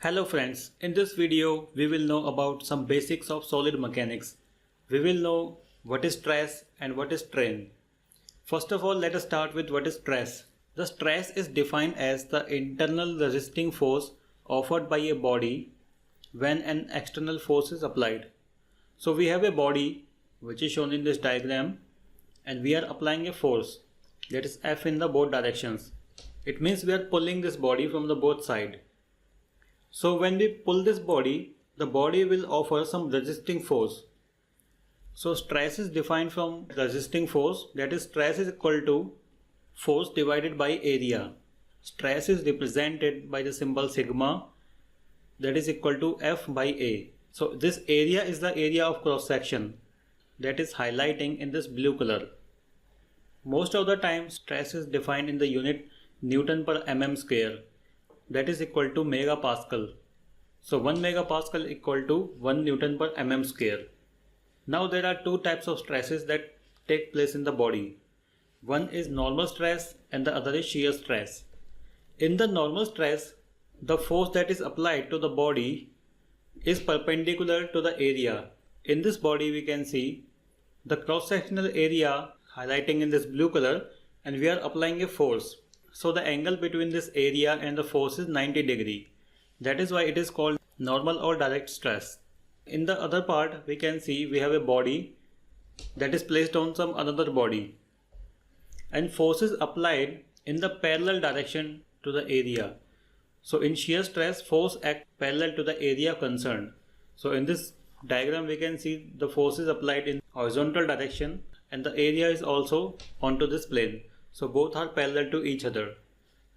Hello friends, in this video we will know about some basics of solid mechanics. We will know what is stress and what is strain. First of all, let us start with what is stress. The stress is defined as the internal resisting force offered by a body when an external force is applied. So we have a body which is shown in this diagram and we are applying a force, that is F, in the both directions. It means we are pulling this body from the both sides. So when we pull this body, the body will offer some resisting force. So stress is defined from resisting force, that is stress is equal to force divided by area. Stress is represented by the symbol sigma, that is equal to F by A. So this area is the area of cross section that is highlighting in this blue color. Most of the time stress is defined in the unit Newton per mm square, that is equal to megapascal. So 1 megapascal equal to 1 Newton per mm square. Now there are two types of stresses that take place in the body. One is normal stress and the other is shear stress. In the normal stress, the force that is applied to the body is perpendicular to the area. In this body we can see the cross-sectional area highlighting in this blue color, and we are applying a force. So the angle between this area and the force is 90 degree. That is why it is called normal or direct stress. In the other part we can see we have a body that is placed on some another body and force is applied in the parallel direction to the area. So in shear stress, force acts parallel to the area concerned. So in this diagram we can see the force is applied in horizontal direction and the area is also onto this plane. So both are parallel to each other.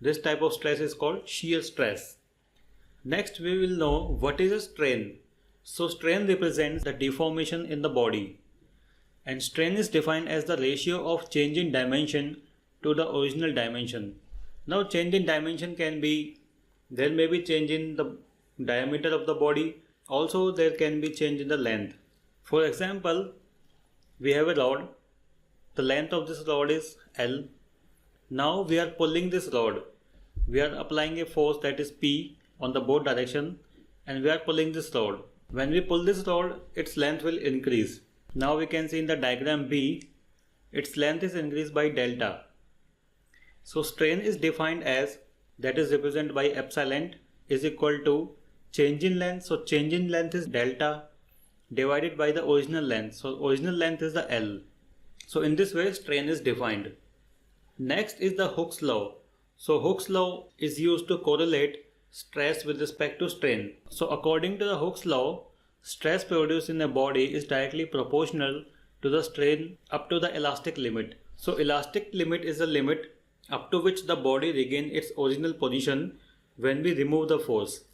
This type of stress is called shear stress. Next we will know what is a strain. So strain represents the deformation in the body, and strain is defined as the ratio of change in dimension to the original dimension. Now change in dimension can be, there may be change in the diameter of the body, also there can be change in the length. For example, we have a rod, the length of this rod is L. Now we are pulling this rod, we are applying a force that is P on the both direction and we are pulling this rod. When we pull this rod, its length will increase. Now we can see in the diagram B, its length is increased by delta. So strain is defined as, that is represented by epsilon, is equal to change in length. So change in length is delta divided by the original length. So original length is the L. So in this way strain is defined. Next is the Hooke's law. So Hooke's law is used to correlate stress with respect to strain. So according to the Hooke's law, stress produced in a body is directly proportional to the strain up to the elastic limit. So elastic limit is the limit up to which the body regains its original position when we remove the force.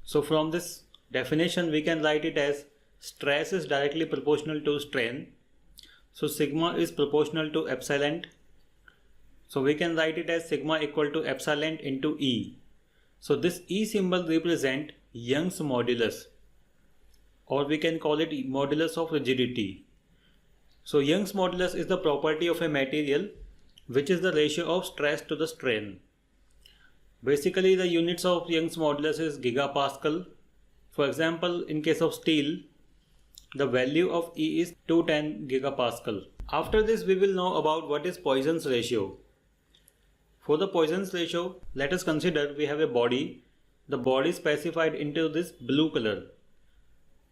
So from this definition we can write it as stress is directly proportional to strain. So sigma is proportional to epsilon. So we can write it as sigma equal to epsilon into E. So this E symbol represents Young's modulus, or we can call it modulus of rigidity. So Young's modulus is the property of a material which is the ratio of stress to the strain. Basically the units of Young's modulus is gigapascal. For example, in case of steel, the value of E is 210 gigapascal. After this we will know about what is Poisson's ratio. For the Poisson's ratio, let us consider we have a body. The body is specified into this blue color.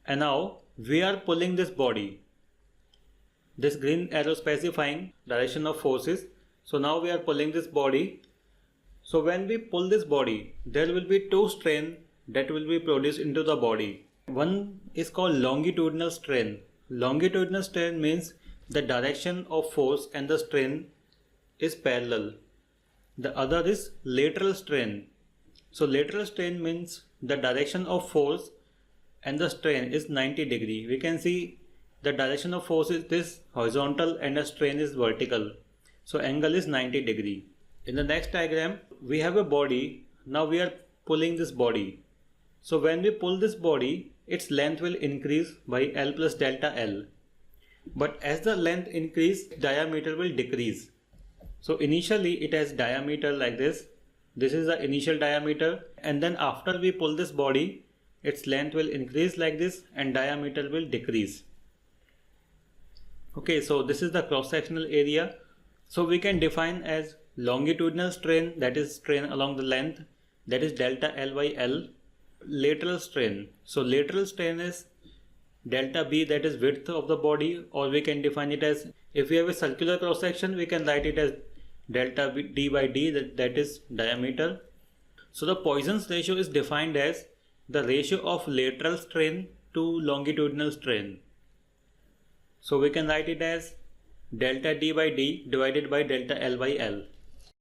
And now we are pulling this body. This green arrow specifying direction of forces. So now we are pulling this body. So when we pull this body, there will be two strain that will be produced into the body. One is called longitudinal strain. Longitudinal strain means the direction of force and the strain is parallel. The other is lateral strain. So lateral strain means the direction of force and the strain is 90 degree. We can see the direction of force is this horizontal and the strain is vertical. So angle is 90 degree. In the next diagram we have a body. Now we are pulling this body. So when we pull this body, its length will increase by L plus delta L. But as the length increase, diameter will decrease. So initially it has diameter like this, This is the initial diameter, and then after we pull this body, its length will increase like this and diameter will decrease. Okay, so this is the cross-sectional area. So we can define as longitudinal strain, that is strain along the length, that is delta L by L. Lateral strain, so lateral strain is delta B, that is width of the body, or we can define it as, if we have a circular cross section, we can write it as delta D by D, that is diameter. So the Poisson's ratio is defined as the ratio of lateral strain to longitudinal strain. So we can write it as delta D by D divided by delta L by L.